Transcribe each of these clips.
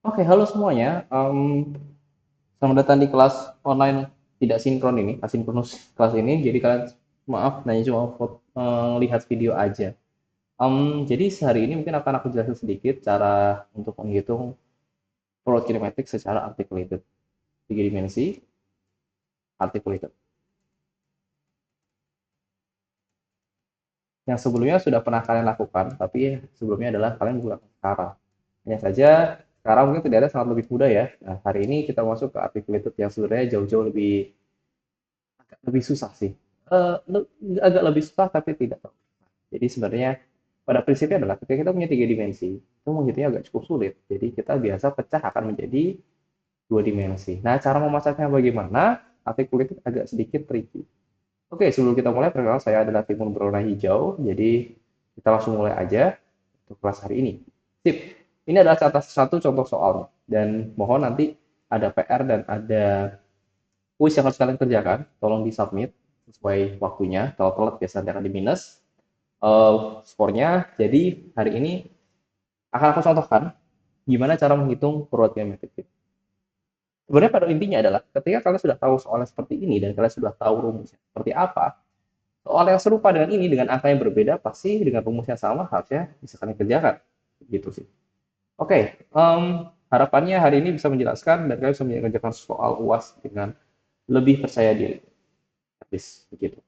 Oke, halo semuanya. Selamat datang di kelas online tidak sinkron ini, asinkronus kelas ini. Jadi kalian maaf, nanya cuma lihat video aja. Jadi sehari ini mungkin akan aku jelasin sedikit cara untuk menghitung fluid kinematik secara articulated, tiga dimensi, articulated. Yang sebelumnya sudah pernah kalian lakukan, tapi sebelumnya adalah kalian menggunakan sekarang. Hanya saja sekarang mungkin tidak ada sangat lebih mudah ya. Nah, hari ini kita masuk ke articulated yang sebenarnya jauh-jauh lebih susah sih. Agak lebih susah tapi tidak. Jadi sebenarnya pada prinsipnya adalah ketika kita punya tiga dimensi, itu menghitungnya agak cukup sulit. Jadi kita biasa pecah akan menjadi dua dimensi. Nah, cara memasaknya bagaimana? Articulated agak sedikit tricky. Oke, sebelum kita mulai, perkenalkan saya adalah Timun berwarna hijau. Jadi kita langsung mulai aja untuk kelas hari ini. Sip. Ini adalah satu contoh soalnya. Dan mohon nanti ada PR dan ada kuis yang harus kalian kerjakan, tolong di submit sesuai waktunya. Kalau telat biasanya akan di minus skornya. Jadi hari ini akan aku contohkan gimana cara menghitung perluat geometrik. Sebenarnya pada intinya adalah ketika kalian sudah tahu soalnya seperti ini dan kalian sudah tahu rumusnya seperti apa, soal yang serupa dengan ini dengan angka yang berbeda pasti dengan rumus yang sama harusnya bisa kalian kerjakan. Gitu sih. Oke, harapannya hari ini bisa menjelaskan dan kalian bisa mengerjakan soal UAS dengan lebih percaya diri. Habis begitu.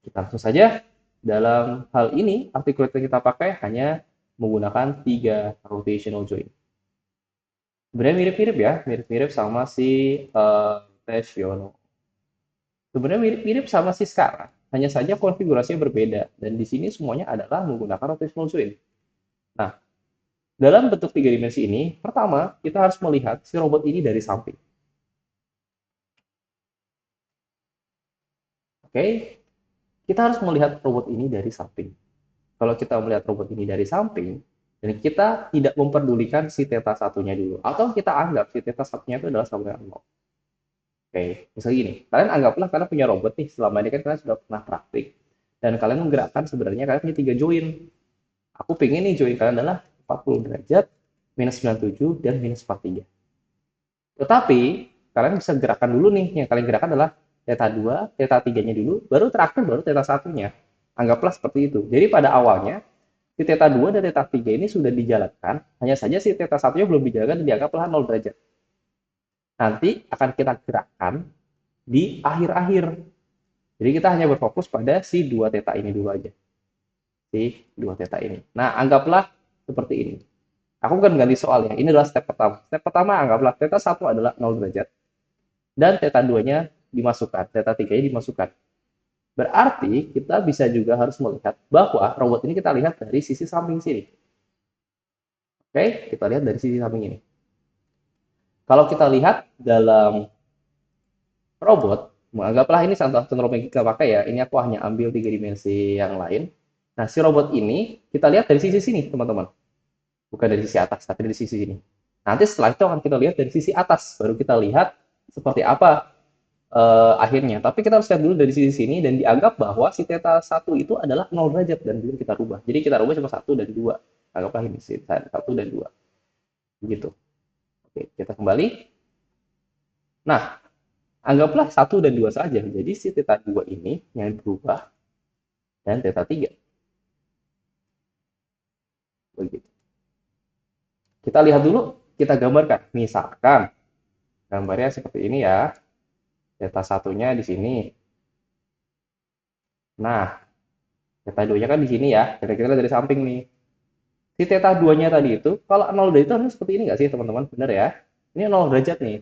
Kita langsung saja. Dalam hal ini, articulate yang kita pakai hanya menggunakan tiga rotational join. Sebenarnya mirip-mirip ya, mirip-mirip sama si Lesionov. Sebenarnya mirip-mirip sama si sekarang, hanya saja konfigurasinya berbeda. Dan di sini semuanya adalah menggunakan rotational join. Nah, dalam bentuk tiga dimensi ini, pertama kita harus melihat si robot ini dari samping. Oke, kita harus melihat robot ini dari samping. Kalau kita melihat robot ini dari samping, dan kita tidak memperdulikan si theta satunya dulu, atau kita anggap si theta satunya itu adalah sama dengan 0. Oke, misalnya gini, kalian anggaplah kalian punya robot nih, selama ini kan kalian sudah pernah praktik, dan kalian menggerakkan sebenarnya kalian punya tiga join. Aku pengen nih join kalian adalah 40 derajat, minus 97, dan minus 43. Tetapi, kalian bisa gerakan dulu nih, yang kalian gerakan adalah theta 2, theta 3-nya dulu, baru terakhir baru theta satunya. Anggaplah seperti itu. Jadi pada awalnya, si theta 2 dan theta 3 ini sudah dijalankan, hanya saja si theta satunya belum dijalankan dan dianggaplah 0 derajat. Nanti akan kita gerakkan di akhir-akhir. Jadi kita hanya berfokus pada si dua theta ini dulu aja. Si dua theta ini. Nah, anggaplah seperti ini. Aku kan ganti soal ya. Ini adalah step pertama. Step pertama anggaplah theta 1 adalah 0 derajat. Dan theta 2-nya dimasukkan. Theta 3-nya dimasukkan. Berarti kita bisa juga harus melihat bahwa robot ini kita lihat dari sisi samping sini. Oke, kita lihat dari sisi samping ini. Kalau kita lihat dalam robot, anggaplah ini contoh robot yang kita pakai ya. Ini aku hanya ambil tiga dimensi yang lain. Nah, si robot ini kita lihat dari sisi sini, teman-teman. Bukan dari sisi atas, tapi dari sisi sini. Nanti setelah itu akan kita lihat dari sisi atas, baru kita lihat seperti apa akhirnya. Tapi kita harus lihat dulu dari sisi sini dan dianggap bahwa si theta satu itu adalah 0 derajat dan belum kita rubah. Jadi kita rubah cuma satu dan 2. Anggaplah ini si satu dan 2. Begitu. Oke, kita kembali. Nah, anggaplah satu dan 2 saja. Jadi si theta 2 ini yang berubah dan theta 3. Begitu. Kita lihat dulu, kita gambarkan. Misalkan gambarnya seperti ini ya. Theta satunya di sini. Nah, theta 2-nya kan di sini ya. Kita lihat dari samping nih. Si theta 2-nya tadi itu, kalau 0 derajat itu harus seperti ini nggak sih teman-teman? Benar ya? Ini 0 derajat nih.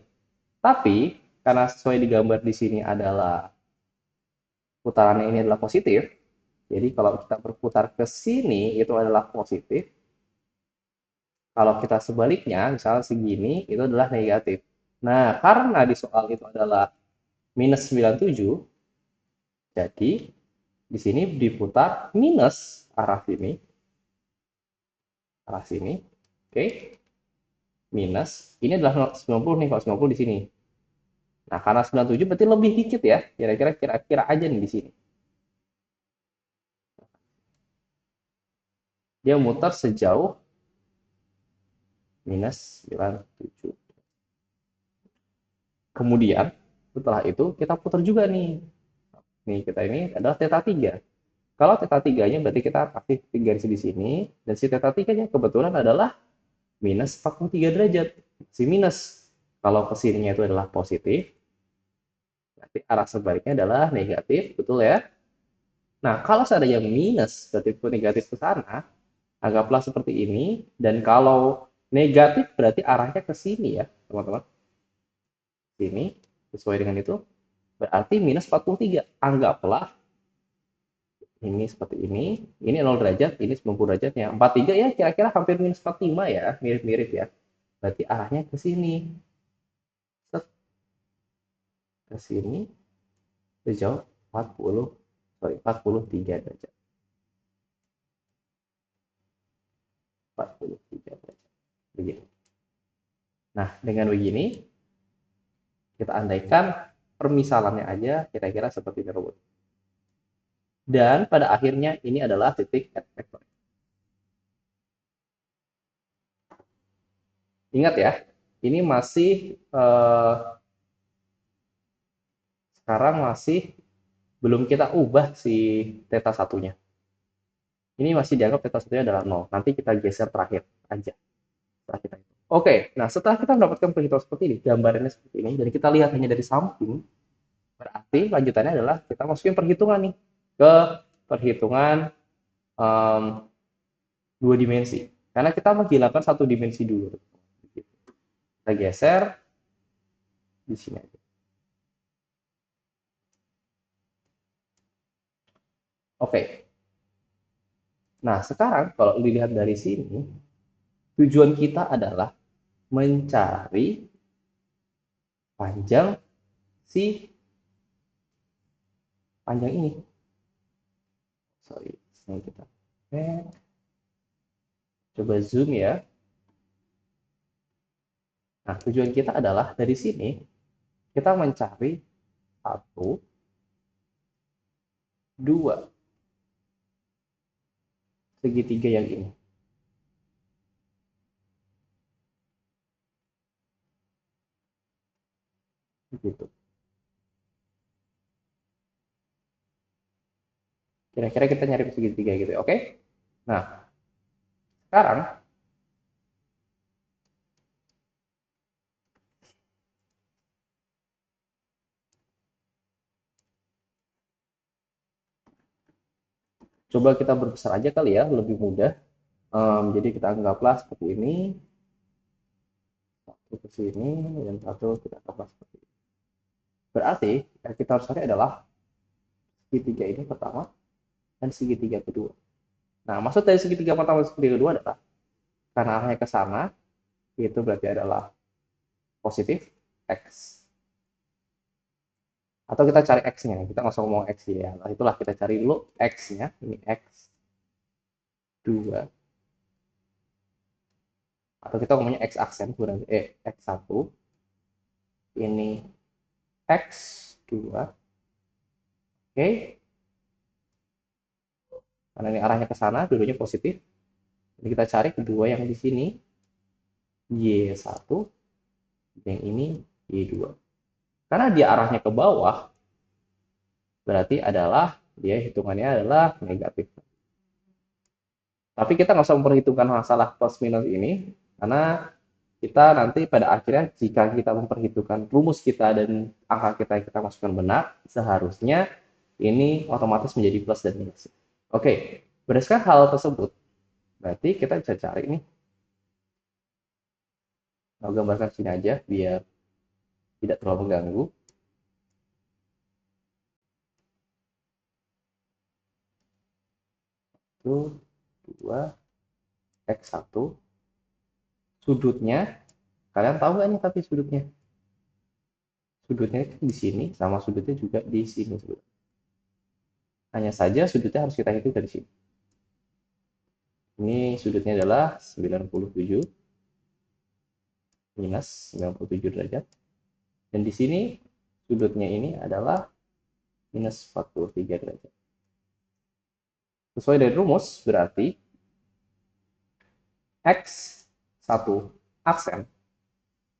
Tapi, karena sesuai digambar di sini adalah putarannya ini adalah positif, jadi kalau kita berputar ke sini itu adalah positif, kalau kita sebaliknya, misalnya segini, itu adalah negatif. Nah, karena di soal itu adalah minus 97, jadi di sini diputar minus arah sini, oke, minus, ini adalah 90 nih, kalau 90 di sini. Nah, karena 97 berarti lebih dikit ya, kira-kira aja nih di sini. Dia muter sejauh minus 97. Kemudian setelah itu kita putar juga nih. Nih kita ini adalah theta 3. Kalau theta 3-nya berarti kita pakai garis di sini, dan si theta 3-nya kebetulan adalah minus 43 derajat. Si minus, kalau kesininya itu adalah positif, berarti arah sebaliknya adalah negatif, betul ya? Nah, kalau seandainya minus, berarti itu negatif ke sana, anggaplah seperti ini, dan kalau negatif berarti arahnya ke sini ya, teman-teman. Sini, sesuai dengan itu, berarti minus 43. Anggaplah ini seperti ini 0 derajat, ini 90 derajatnya. 43 ya kira-kira hampir minus 45 ya, mirip-mirip ya. Berarti arahnya ke sini. Ke sini, sejauh 43 derajat. 43 derajat. Begini. Nah, dengan begini, kita andaikan permisalannya aja kira-kira seperti tersebut. Dan pada akhirnya ini adalah titik at vector. Ingat ya, ini masih sekarang masih belum kita ubah si theta satunya. Ini masih dianggap theta satunya adalah 0. Nanti kita geser terakhir aja. Setelah kita itu. Oke, nah setelah kita mendapatkan perhitungan seperti ini, gambarannya seperti ini, dan kita lihat hanya dari samping, berarti lanjutannya adalah kita masukin perhitungan nih ke perhitungan dua dimensi. Karena kita menghilangkan satu dimensi dulu. Kita geser di sini aja. Oke. Nah, sekarang kalau dilihat dari sini, tujuan kita adalah mencari panjang si panjang ini. Sorry, ini kita coba zoom ya. Nah, tujuan kita adalah dari sini kita mencari 1, 2 segitiga yang ini. Begitu. Kira-kira kita nyari segitiga gitu ya, oke? Nah, sekarang coba kita berbesar aja kali ya, lebih mudah. Jadi kita anggaplah seperti ini, satu ke sini, dan satu kita anggaplah seperti ini. Berarti yang kita harus cari adalah segitiga ini pertama dan segitiga kedua. Nah, maksud dari segitiga pertama dan segitiga kedua adalah karena arahnya ke sana, itu berarti adalah positif X. Atau kita cari X-nya, kita nggak usah ngomong X ya. Nah, itulah kita cari dulu X-nya, ini X2. Atau kita ngomongnya X aksen, X1. Ini X2. Oke. Karena ini arahnya ke sana, dua-duanya positif. Jadi kita cari kedua yang di sini, Y1. Yang ini Y2. Karena dia arahnya ke bawah, berarti adalah dia hitungannya adalah negatif. Tapi kita nggak usah memperhitungkan masalah plus minus ini, karena kita nanti pada akhirnya jika kita memperhitungkan rumus kita dan angka kita yang kita masukkan benar, seharusnya ini otomatis menjadi plus dan minus. Oke, berdasarkan hal tersebut, berarti kita bisa cari nih. Mau gambarkan sini aja biar tidak terlalu mengganggu. Itu 2 X1 sudutnya, kalian tahu nggak nih tapi sudutnya itu di sini sama sudutnya juga di sini. Hanya saja sudutnya harus kita hitung dari sini. Ini sudutnya adalah 97 minus 97 derajat. Dan di sini sudutnya ini adalah minus 43 derajat. Sesuai dari rumus berarti X1 aksen.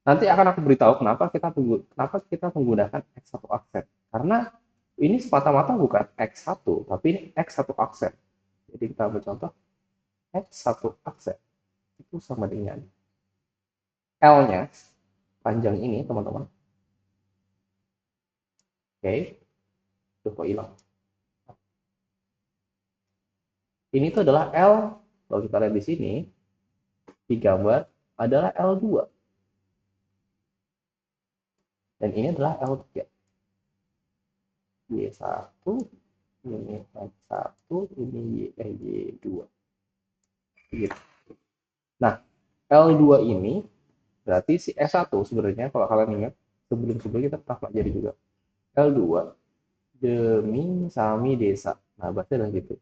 Nanti akan aku beritahu kenapa kita menggunakan X1 aksen. Karena ini semata-mata bukan X1, tapi ini X1 aksen. Jadi kita ambil contoh X1 aksen itu sama dengan L-nya panjang ini, teman-teman. Oke, itu kok hilang. Ini tuh adalah L, kalau kita lihat di sini, di gambar adalah L2. Dan ini adalah L3. Y1, ini X1, ini Y2. Gitu. Nah, L2 ini berarti si S1 sebenarnya kalau kalian ingat sebelum-sebelum kita pernah pelajari juga. L2 demi sami desa. Nah, berarti adalah gitu.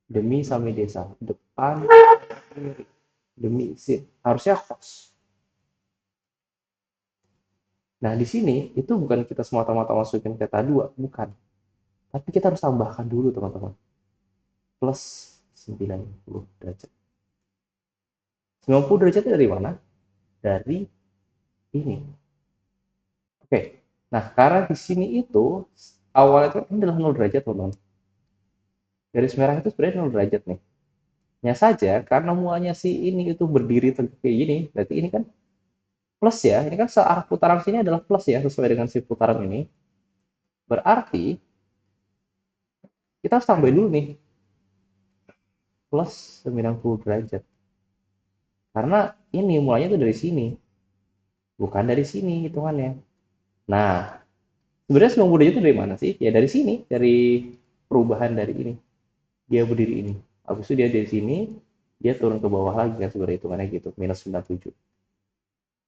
Demi sami desa. Depan kiri. Demi sin. Harusnya kos. Nah, di sini itu bukan kita semata-mata masukin theta 2, bukan. Tapi kita harus tambahkan dulu, teman-teman. Plus 90 derajat. 90 derajat dari mana? Dari ini. Oke. Nah, karena di sini itu awalnya itu ini adalah 0 derajat, teman-teman. Garis merah itu sebenarnya 0 derajat nih. Hanya saja karena mulanya si ini itu berdiri kayak gini, berarti ini kan plus ya. Ini kan searah putaran sini adalah plus ya, sesuai dengan si putaran ini. Berarti kita harus tambahin dulu nih plus 90 derajat. Karena ini mulanya itu dari sini, bukan dari sini hitungannya. Nah, sebenarnya 90 derajat itu dari mana sih? Ya dari sini, dari perubahan dari ini. Dia berdiri ini. Habis itu dia dari sini, dia turun ke bawah lagi kan sebenarnya hitungannya gitu, minus 97.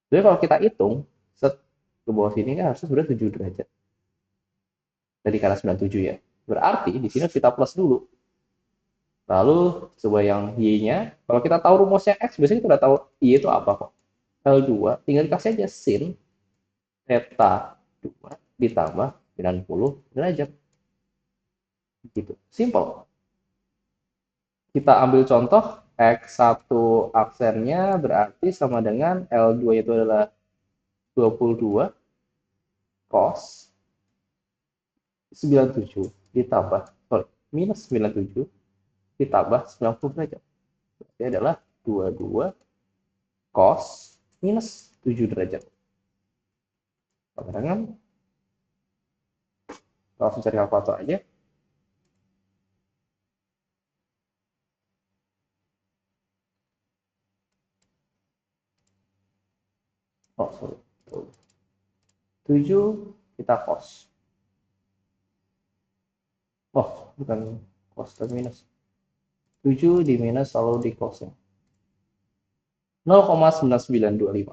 Jadi kalau kita hitung, set ke bawah sini kan harusnya sebenarnya 7 derajat. Dari karena 97 ya. Berarti di sini kita plus dulu. Lalu coba yang Y-nya, kalau kita tahu rumusnya X, biasanya kita udah tahu Y itu apa kok. L2, tinggal dikasih aja sin theta 2 ditambah 90 derajat. Gitu. Simple. Kita ambil contoh X1 aksennya berarti sama dengan L2 itu adalah 22 cos 97 ditambah, minus 97 ditambah 90 derajat. Berarti adalah 22 cos minus 7 derajat. Dengan langsung cari kalkulator aja. Oh, sorry. 7 kita cos. Oh, bukan cos tapi minus. 7 di minus selalu di cosnya. 0,9925.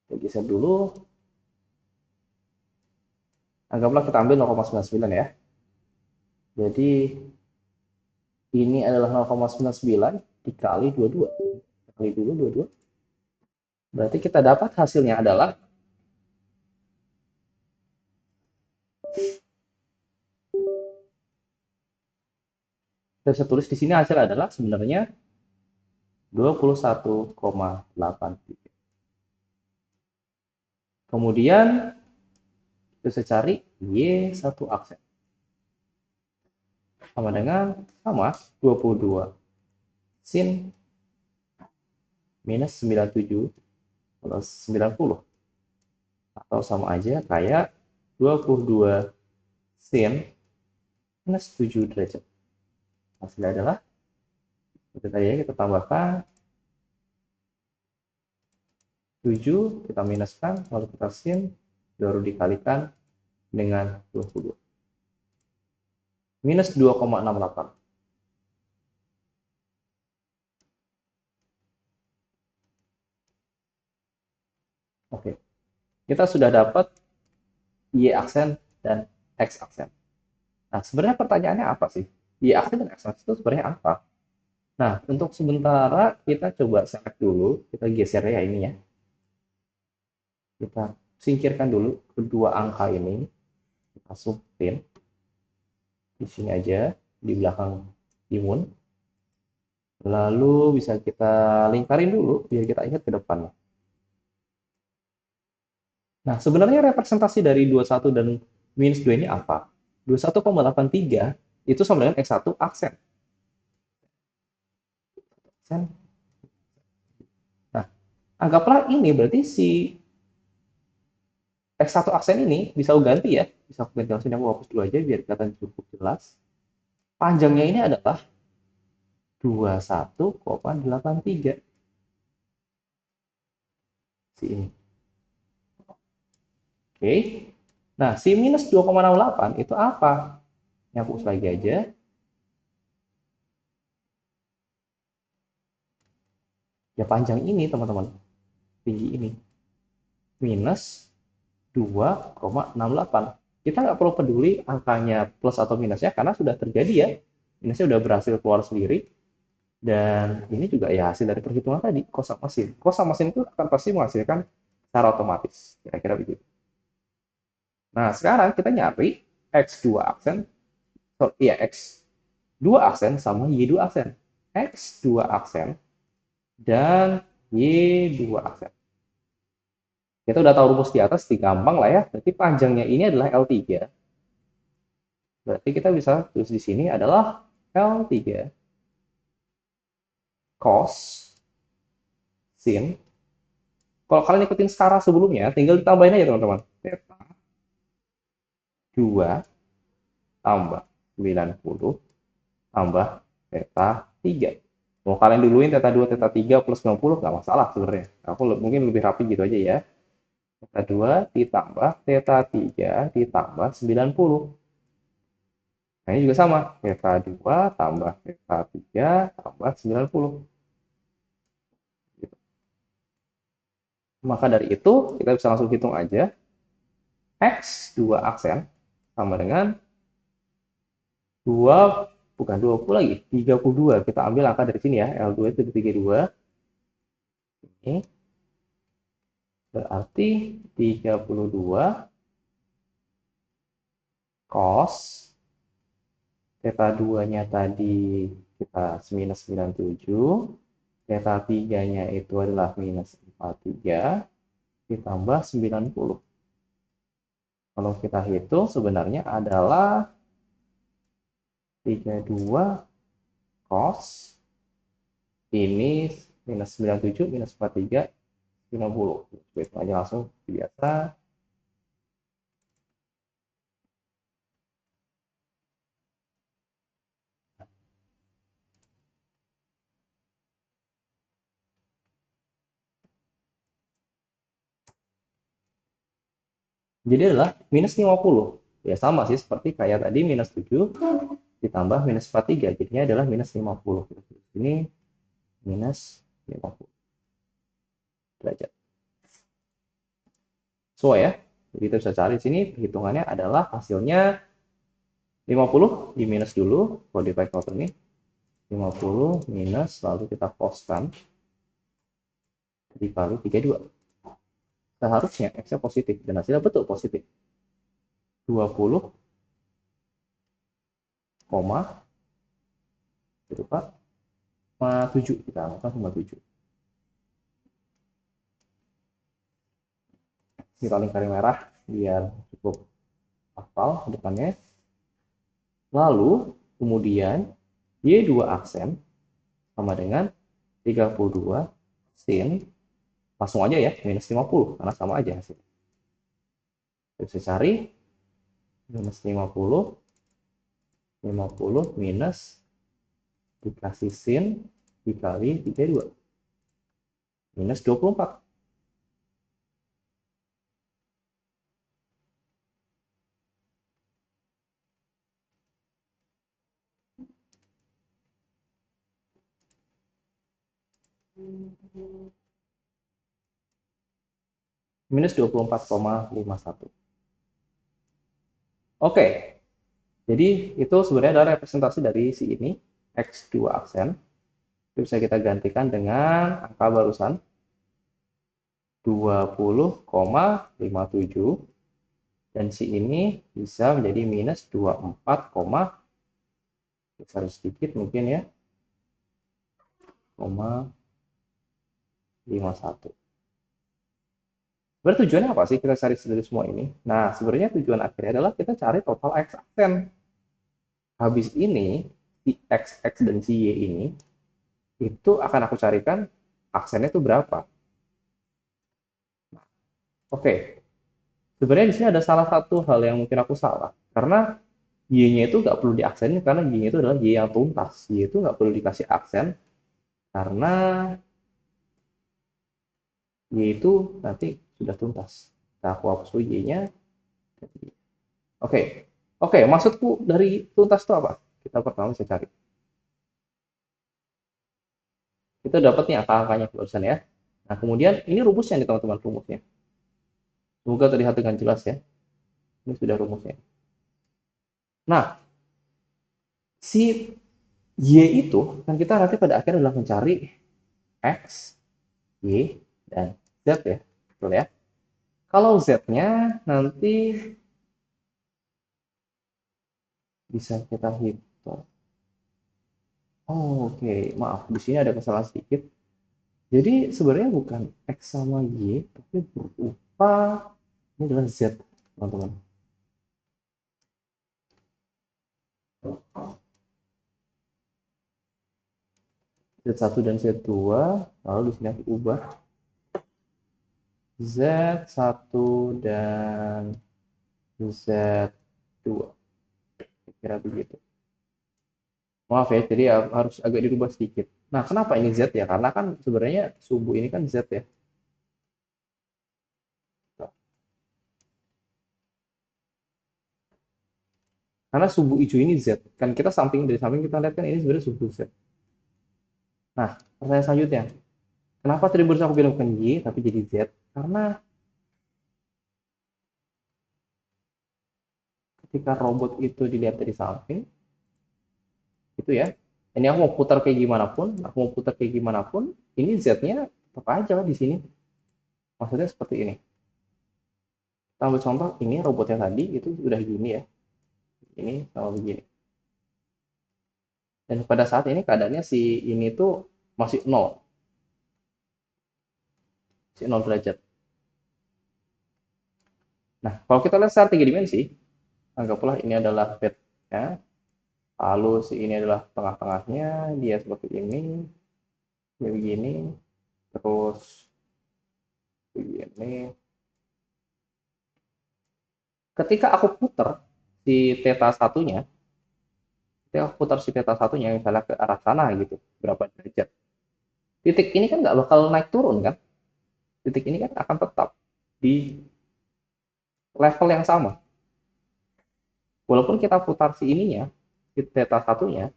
Kita geser dulu. Anggaplah kita ambil 0,99 ya. Jadi ini adalah 0,99 dikali 22. Kali dulu 22. Berarti kita dapat hasilnya adalah kita bisa tulis di sini hasil adalah sebenarnya 21,8. Kemudian kita bisa cari Y1 aksen. Sama dengan 22 sin minus 97 plus 90. Atau sama aja kayak 22 sin minus 7 derajat. Hasilnya adalah seperti tadi ya, kita tambahkan 7, kita minuskan, lalu kita sin, baru dikalikan dengan 22. Minus 2,68. Oke, kita sudah dapat Y aksen dan X aksen. Nah, sebenarnya pertanyaannya apa sih? Y aksen dan X aksen itu sebenarnya apa? Nah, untuk sementara kita coba select dulu, kita geser ya ini ya. Kita singkirkan dulu kedua angka ini, kita subtract. di sini aja, di belakang timun. Lalu bisa kita lingkarin dulu biar kita ingat ke depan. Nah, sebenarnya representasi dari 21 dan minus 2 ini apa? 21,83 itu sama dengan X1 aksen. Nah, anggaplah ini berarti si X1 aksen ini bisa aku ganti ya. Bisa aku ganti langsung, aku hapus dulu aja biar kelihatan cukup jelas. Panjangnya ini adalah 21,83 si ini. Oke. Nah, si minus 2,68 itu apa? Ini aku hapus lagi aja. Ya panjang ini teman-teman. Tinggi ini. Minus 2,68. Kita nggak perlu peduli angkanya plus atau minusnya karena sudah terjadi ya. Minusnya sudah berhasil keluar sendiri. Dan ini juga ya hasil dari perhitungan tadi, kosak mesin. Kosak mesin itu akan pasti menghasilkan secara otomatis. Kira-kira begitu. Nah, sekarang kita nyari X2 aksen, iya X2 aksen sama Y2 aksen. X2 aksen dan Y2 aksen. Kita udah tahu rumus di atas, gampang lah ya. Berarti panjangnya ini adalah L3. Berarti kita bisa tulis di sini adalah L3 cos sin. Kalau kalian ikutin skala sebelumnya, tinggal ditambahin aja teman-teman. Theta 2 tambah 90 tambah theta 3. Mau kalian duluin theta 2, theta 3 plus 90, nggak masalah sebenarnya. Aku mungkin lebih rapi gitu aja ya. Theta 2 ditambah theta 3 ditambah 90. Nah, ini juga sama. Theta 2 tambah theta 3 tambah 90. Gitu. Maka dari itu, kita bisa langsung hitung aja. X2 aksen sama dengan 2, bukan 20 lagi, 32. Kita ambil angka dari sini ya. L2 itu 32. Ini berarti 32 cos theta 2-nya tadi kita minus 97, theta 3-nya itu adalah minus 43 ditambah 90. Kalau kita hitung sebenarnya adalah 32 cos ini minus 97 minus 43 90. Itu aja langsung biasa. Jadi adalah minus 50. Ya sama sih seperti kayak tadi minus 7 ditambah minus 43. Jadinya adalah minus 50. Ini minus 50 derajat. So ya. Jadi kita bisa cari sini perhitungannya adalah hasilnya 50 di minus dulu. Kalau di calculator ini 50 minus lalu kita coskan dikali 32. Seharusnya X-nya positif dan hasilnya betul positif. 20 koma berapa? 7 kita angkat 7. Kita lingkaran merah biar cukup hafal depannya. Lalu kemudian Y2 aksen sama dengan 32 sin, langsung aja ya, minus 50 karena sama aja hasilnya. Kita bisa cari minus 50 minus dikasih sin dikali 32 minus 24. Minus 24,51. Oke, jadi itu sebenarnya adalah representasi dari si ini, X2 aksen. Itu bisa kita gantikan dengan angka barusan, 20,57. Dan si ini bisa menjadi minus 24,51. besar sedikit mungkin ya, 0,51. Berarti tujuannya apa sih kita cari dari semua ini? Nah, sebenarnya tujuan akhirnya adalah kita cari total X aksen. Habis ini, si X, X, dan si Y ini, itu akan aku carikan aksennya itu berapa. Oke, sebenarnya di sini ada salah satu hal yang mungkin aku salah. Karena Y-nya itu nggak perlu diaksenin karena Y-nya itu adalah Y yang tuntas. Y itu nggak perlu dikasih aksen karena Y itu nanti sudah tuntas. Nah, aku hapus dulu Y-nya. Oke, oke, maksudku dari tuntas itu apa? Kita pertama bisa cari. Kita dapat nih angka-angkanya barusan ya. Nah, kemudian ini rumusnya nih teman-teman, rumusnya. Semoga terlihat dengan jelas ya. Ini sudah rumusnya. Nah, si Y itu kan kita nanti pada akhirnya adalah mencari X, Y, dan Z ya. Betul ya? Kalau Z-nya nanti bisa kita hitung. Oh, oke, maaf. Di sini ada kesalahan sedikit. Jadi sebenarnya bukan X sama Y, tapi berupa ini adalah Z, teman-teman. Z1 dan Z2, lalu di sini aku ubah Z1 dan Z2. Kira begitu. Maaf ya, jadi harus agak dirubah sedikit. Nah, kenapa ini Z ya? Karena kan sebenarnya subuh ini kan Z ya. Karena subuh hijau ini Z. Kan kita samping dari samping kita lihat kan ini sebenarnya subuh Z. Nah, pertanyaan selanjutnya. Kenapa tadi barusan aku bilang bukan Y tapi jadi Z? Karena ketika robot itu dilihat dari samping, itu ya. Ini aku mau putar kayak gimana pun, ini Z-nya tetap aja di sini. Maksudnya seperti ini. Kita ambil contoh, ini robotnya tadi itu udah gini ya. Ini sama begini. Dan pada saat ini keadaannya si ini tuh masih nol, masih 0 derajat. Nah, kalau kita lihat secara tiga dimensi, anggaplah ini adalah bednya, lalu si ini adalah tengah-tengahnya, dia seperti ini, dia begini, terus begini. Ketika aku putar si theta satunya, ketika aku putar si theta satunya misalnya ke arah sana gitu, berapa derajat. Titik ini kan nggak bakal naik turun kan? Titik ini kan akan tetap di level yang sama. Walaupun kita putar si ininya, si theta satunya,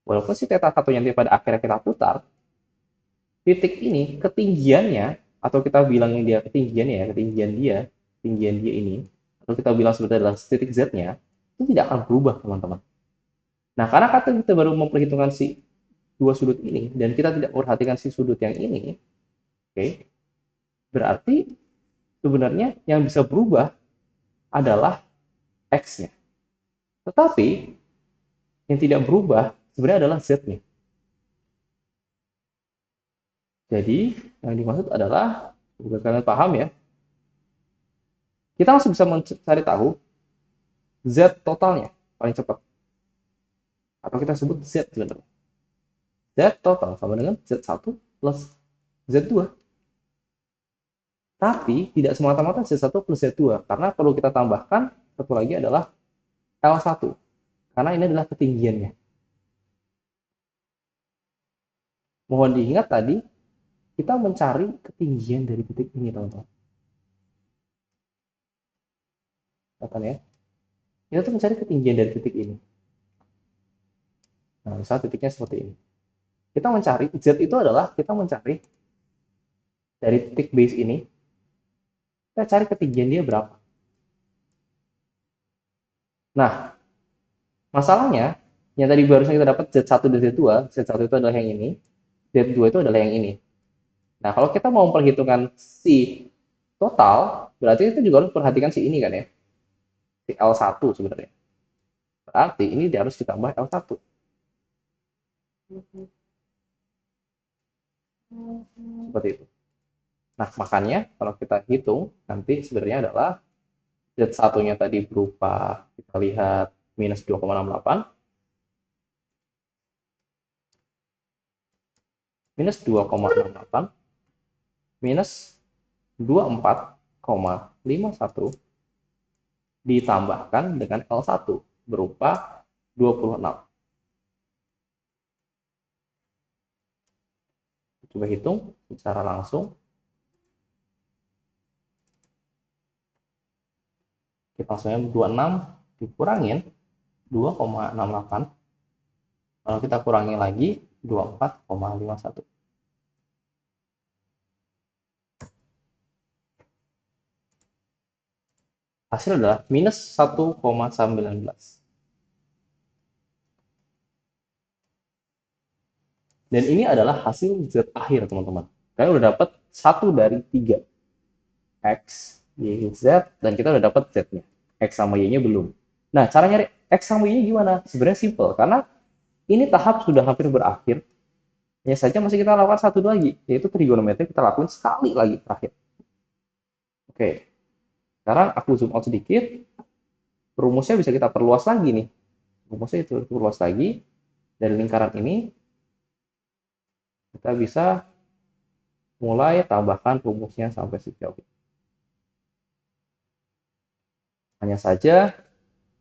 walaupun si theta satunya pada akhirnya kita putar, titik ini ketinggiannya atau kita bilang dia ketinggiannya ya, ketinggian dia ini, atau kita bilang sebetulnya adalah titik Z-nya, itu tidak akan berubah teman-teman. Nah, karena kata kita baru memperhitungkan si dua sudut ini dan kita tidak memperhatikan si sudut yang ini, oke, okay, berarti sebenarnya yang bisa berubah adalah X-nya. Tetapi yang tidak berubah sebenarnya adalah Z-nya. Jadi yang dimaksud adalah, semoga kalian paham ya, kita langsung bisa mencari tahu Z totalnya paling cepat. Atau kita sebut Z sebenarnya. Z total sama dengan Z1 plus Z2. Tapi tidak semata-mata Z1 plus Z2 karena perlu kita tambahkan satu lagi adalah L1 karena ini adalah ketinggiannya. Mohon diingat tadi kita mencari ketinggian dari titik ini teman-teman. Katakan ya. Kita tuh mencari ketinggian dari titik ini. Nah, misalnya titiknya seperti ini. Kita mencari Z itu adalah kita mencari dari titik base ini, kita cari ketinggian dia berapa. Nah, masalahnya yang tadi barusan kita dapat Z1 dan Z2, Z1 itu adalah yang ini, Z2 itu adalah yang ini. Nah, kalau kita mau memperhitungkan si total, berarti kita juga harus perhatikan si ini kan ya, si L1 sebenarnya. Berarti ini harus ditambah L1. Seperti itu. Nah, makanya kalau kita hitung, nanti sebenarnya adalah Z1-nya tadi berupa, kita lihat, minus 2,68, minus 2,68, minus 24,51, ditambahkan dengan L1 berupa 26. Coba hitung secara langsung. Kita langsung 26 dikurangin 2,68. Kalau kita kurangi lagi 24,51. Hasil adalah minus 1,19. Dan ini adalah hasil Z akhir, teman-teman. Kalian udah dapat 1 dari 3. X, Y, Z, dan kita udah dapat Z-nya. X sama Y-nya belum. Nah, cara nyari X sama Y-nya gimana? Sebenarnya simple, karena ini tahap sudah hampir berakhir. Hanya saja masih kita lakukan satu lagi, yaitu trigonometri kita lakukan sekali lagi terakhir. Oke, sekarang aku zoom out sedikit. Rumusnya bisa kita perluas lagi nih. Rumusnya itu perluas lagi. Dari lingkaran ini, kita bisa mulai tambahkan rumusnya sampai sejauh ini. Hanya saja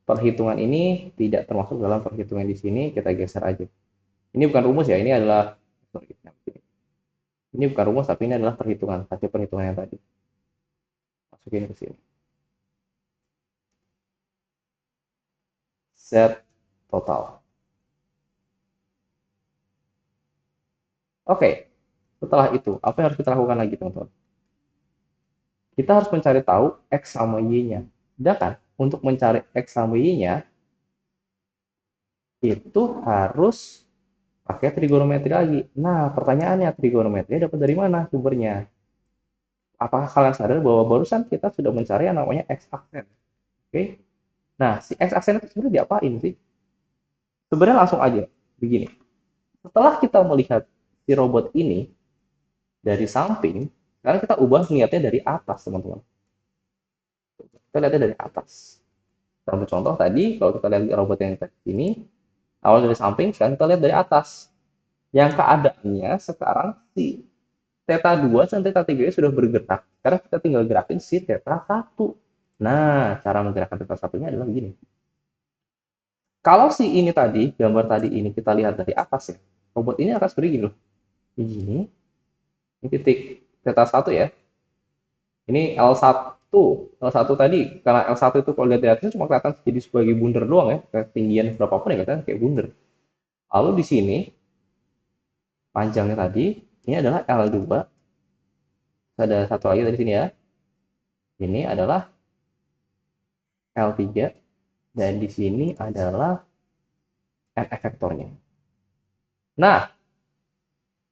perhitungan ini tidak termasuk dalam perhitungan di sini, kita geser aja. Ini bukan rumus ya, ini adalah ini bukan rumus tapi ini adalah perhitungan, hasil perhitungan yang tadi. Masukin ke sini. Z total. Oke, setelah itu apa yang harus kita lakukan lagi, teman-teman? Kita harus mencari tahu X sama Y-nya. Sedangkan untuk mencari X sama Y-nya itu harus pakai trigonometri lagi. Nah, pertanyaannya, trigonometri dapat dari mana sumbernya? Apakah kalian sadar bahwa barusan kita sudah mencari yang namanya X-aksen? Oke. Nah, si X-aksen itu sebenarnya diapain sih? Sebenarnya langsung aja, begini. Setelah kita melihat si robot ini dari samping, sekarang kita ubah niatnya dari atas, teman-teman. Kita lihatnya dari atas. Contoh contoh tadi, kalau kita lihat robot yang ini, awal dari samping, sekarang kita lihat dari atas. Yang keadaannya sekarang si theta 2 dan theta 3 sudah bergerak. Sekarang kita tinggal gerakin si theta 1. Nah, cara menggerakkan theta 1-nya adalah begini. Kalau si ini tadi, gambar tadi ini kita lihat dari atas ya, robot ini akan seperti gini loh. Ini titik theta 1 ya. Ini L1 tadi, karena L1 itu kalau lihat dari atasnya cuma kelihatan jadi sebagai bundar doang ya, ketinggian berapapun ya kelihatan kayak bundar. Lalu di sini panjangnya tadi ini adalah L2. Ada satu lagi dari sini ya. Ini adalah L3 dan di sini adalah N efektornya. Nah,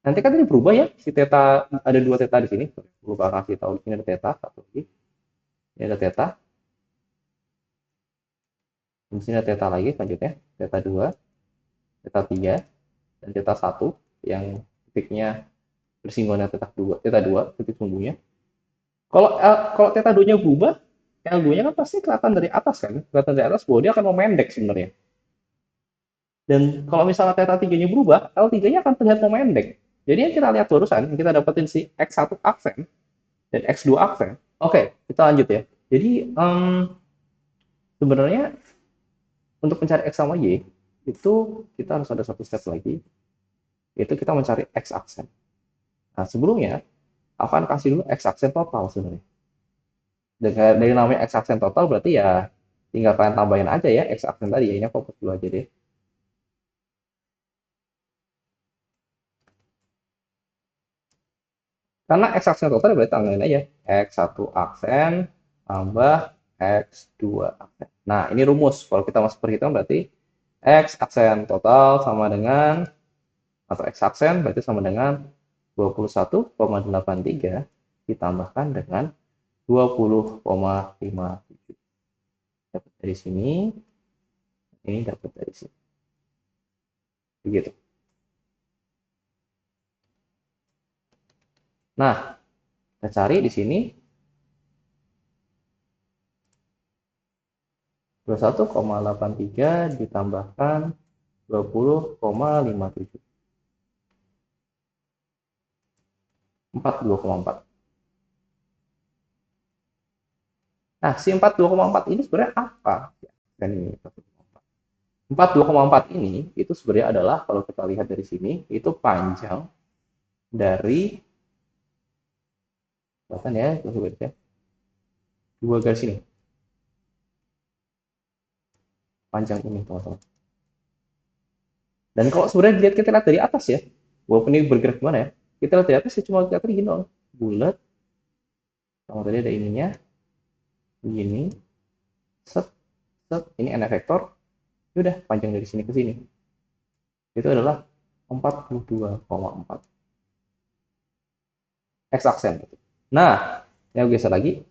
nanti kan ini berubah ya, si theta, ada dua theta di sini. Lupa kasih tahu, di sini ada theta satu lagi. Ini ada theta. Di sini ada theta lagi selanjutnya, theta 2, theta 3, dan theta 1 yang titiknya bersinggungan theta 2 titik sumbunya. Kalau theta 2-nya berubah, L2-nya kan pasti kelihatan dari atas kan? Kelihatan dari atas bahwa dia akan memendek sebenarnya. Dan kalau misalnya theta 3-nya berubah, L3-nya akan terlihat memendek. Jadi yang kita lihat barusan, kita dapetin si X1 aksen dan X2 aksen. Oke, kita lanjut ya. Jadi sebenarnya untuk mencari X sama Y, itu kita harus ada satu step lagi, yaitu kita mencari X aksen. Nah, sebelumnya, aku akan kasih dulu X aksen total sebenarnya. Dari namanya X aksen total berarti ya tinggal kalian tambahin aja ya X aksen tadi ya, ini aku fokus dulu aja deh. Karena X aksen total berarti tambahin aja X1 aksen tambah X2 aksen. Nah, ini rumus. Kalau kita masuk perhitungan berarti X aksen total sama dengan, atau X aksen berarti sama dengan 21,83 ditambahkan dengan 20,57. Dapat dari sini ini dapat dari sini. Begitu. Nah, kita cari di sini 21,83 ditambahkan 20,57. 42,4. Nah, si 42,4 ini sebenarnya apa? Dan ini 42,4 ini itu sebenarnya adalah kalau kita lihat dari sini itu panjang dari bahkan ya, dua garis ini, panjang ini teman-teman. Dan kalau sebenarnya dilihat kita lihat dari atas ya, walaupun ini bergerak gimana ya, kita lihat dari atas ya cuma kelihatan gini dong, bulat. Sama tadi ada ininya, begini, set, set, ini n vektor, udah panjang dari sini ke sini. Itu adalah 42,4 x aksen. Nah, yang biasa lagi,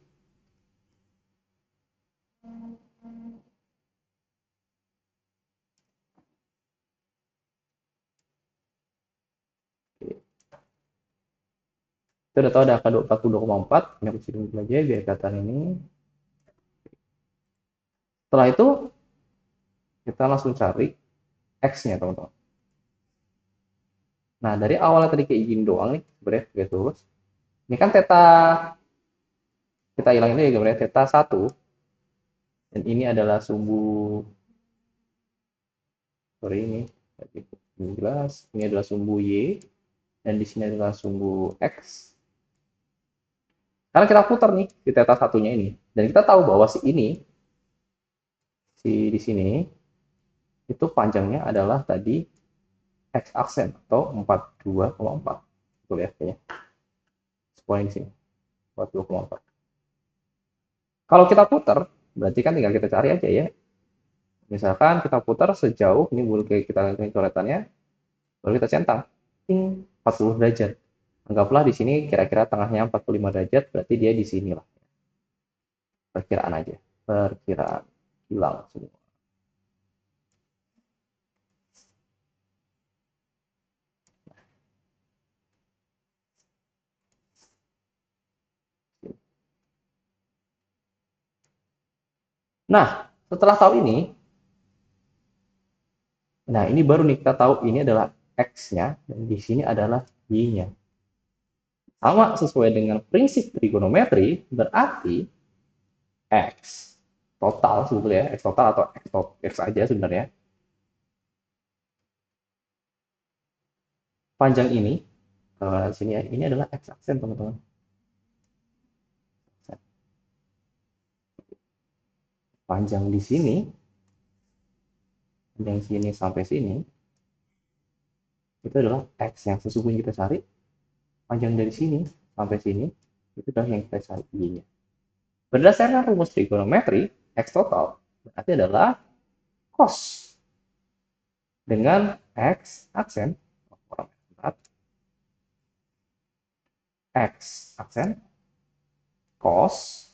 kita udah tahu ada angka 42,4, ini aku cium dulu aja biar kelihatan ini. Setelah itu, kita langsung cari x-nya teman-teman. Nah, dari awalnya tadi kayak gini doang nih, sebenarnya garis lurus. Ini kan theta, kita hilangin aja gambarnya theta 1, dan ini adalah sumbu, sorry ini jelas, ini adalah sumbu y, dan di sini adalah sumbu x. Karena kita putar nih di theta satunya ini, dan kita tahu bahwa si ini, si di sini, itu panjangnya adalah tadi x aksen atau 42,4. Betul ya kayaknya. Poin di sini 42,4. Kalau kita putar, berarti kan tinggal kita cari aja ya. Misalkan kita putar sejauh ini kita coretannya, baru kita centang. 40 derajat. Anggaplah di sini kira-kira tengahnya 45 derajat, berarti dia di sini lah. Perkiraan aja. Perkiraan. Hilang semua. Nah, setelah tahu ini, nah ini baru nih kita tahu ini adalah X-nya, dan di sini adalah Y-nya. Sama sesuai dengan prinsip trigonometri, berarti X total sebetulnya, X total atau X aja sebenarnya. Panjang ini, kalau di sini ya, ini adalah X aksen teman-teman. Panjang di sini, panjang sini sampai sini, itu adalah X yang sesungguhnya kita cari. Panjang dari sini sampai sini, itu adalah yang kita cari Y-nya. Berdasarkan rumus trigonometri, X total berarti adalah cos dengan X aksen, X aksen cos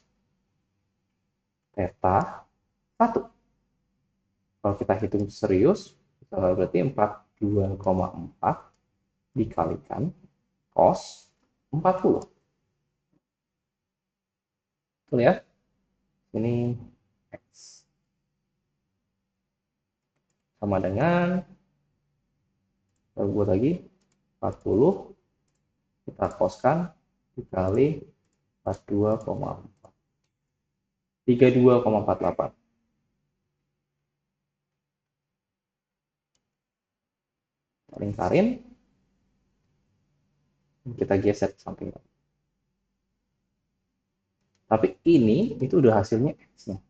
theta 1. Kalau kita hitung serius, berarti 42,4 dikalikan cos 40. Betul ya? Ini X. Sama dengan, kalau buat lagi, 40 kita koskan dikali 42,4. 32,48. Lingkarin, kita geser ke samping. Tapi ini itu udah hasilnya X-nya.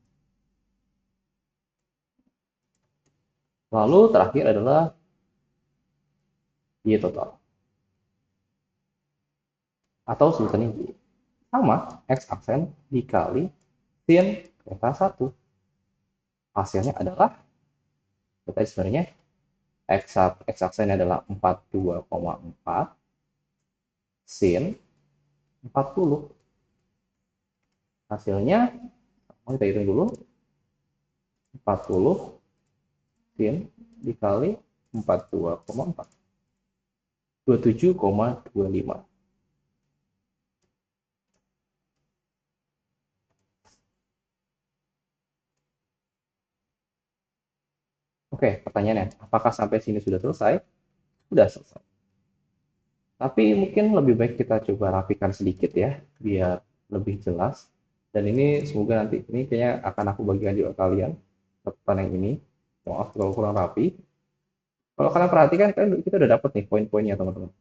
Lalu terakhir adalah Y total. Atau sebutannya Y. Sama, X aksen dikali sin theta 1. Hasilnya adalah, kita sebenarnya X aksennya adalah 42,4 sin 40. Hasilnya, kita hitung dulu, 40 dikali 42,4. 27,25. Oke, pertanyaannya, apakah sampai sini sudah selesai? Sudah selesai. Tapi mungkin lebih baik kita coba rapikan sedikit ya, biar lebih jelas. Dan ini semoga nanti, ini kayaknya akan aku bagikan juga kalian, catatan yang ini. Maaf kalau kurang rapi. Kalau kalian perhatikan, kan kita udah dapat nih poin-poinnya teman-teman.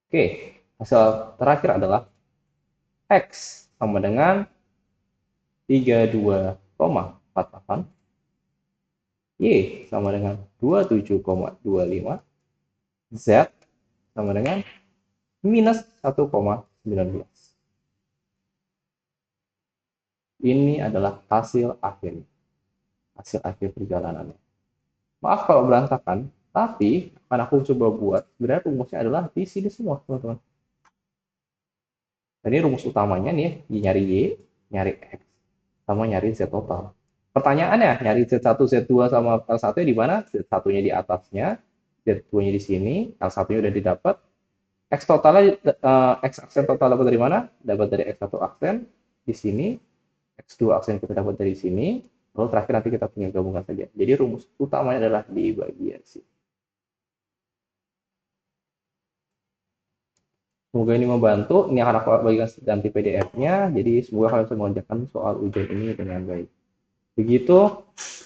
Oke, hasil terakhir adalah X sama dengan 32,48, Y sama dengan 27,25, Z sama dengan minus 1,19. Ini adalah hasil akhir. Hasil akhir perjalanannya. Maaf kalau berantakan, tapi akan aku coba buat, sebenarnya rumusnya adalah di sini semua, teman-teman. Jadi rumus utamanya nih, nyari Y, nyari X, sama nyari Z total. Pertanyaannya, nyari Z1, Z2 sama L1 di mana? Z1-nya di atasnya, Z2-nya di sini, L1-nya udah didapat. X totalnya, X aksen total dapat dari mana? Dapat dari X1 aksen di sini, X2 aksen kita dapat dari sini, lalu terakhir nanti kita punya gabungan saja. Jadi rumus utamanya adalah di bagian sini. Semoga ini membantu. Ini akan aku bagikan ganti PDF-nya. Jadi semoga kalian bisa mengerjakan soal ujian ini dengan baik. Begitu.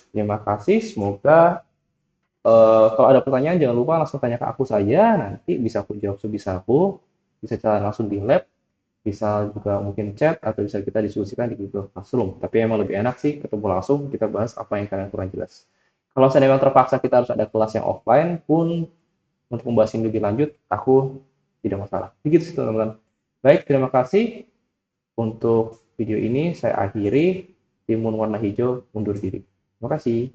Terima kasih. Semoga kalau ada pertanyaan jangan lupa langsung tanya ke aku saja. Nanti bisa aku jawab sebisa aku. Bisa cara langsung di lab. Bisa juga mungkin chat atau bisa kita diskusikan di Google Classroom. Tapi emang lebih enak sih ketemu langsung. Kita bahas apa yang kalian kurang jelas. Kalau seandainya terpaksa kita harus ada kelas yang offline pun untuk membahas ini lebih lanjut, aku tidak masalah. Begitu teman-teman. Baik, terima kasih untuk video ini. Saya akhiri. Timun warna hijau mundur diri. Terima kasih.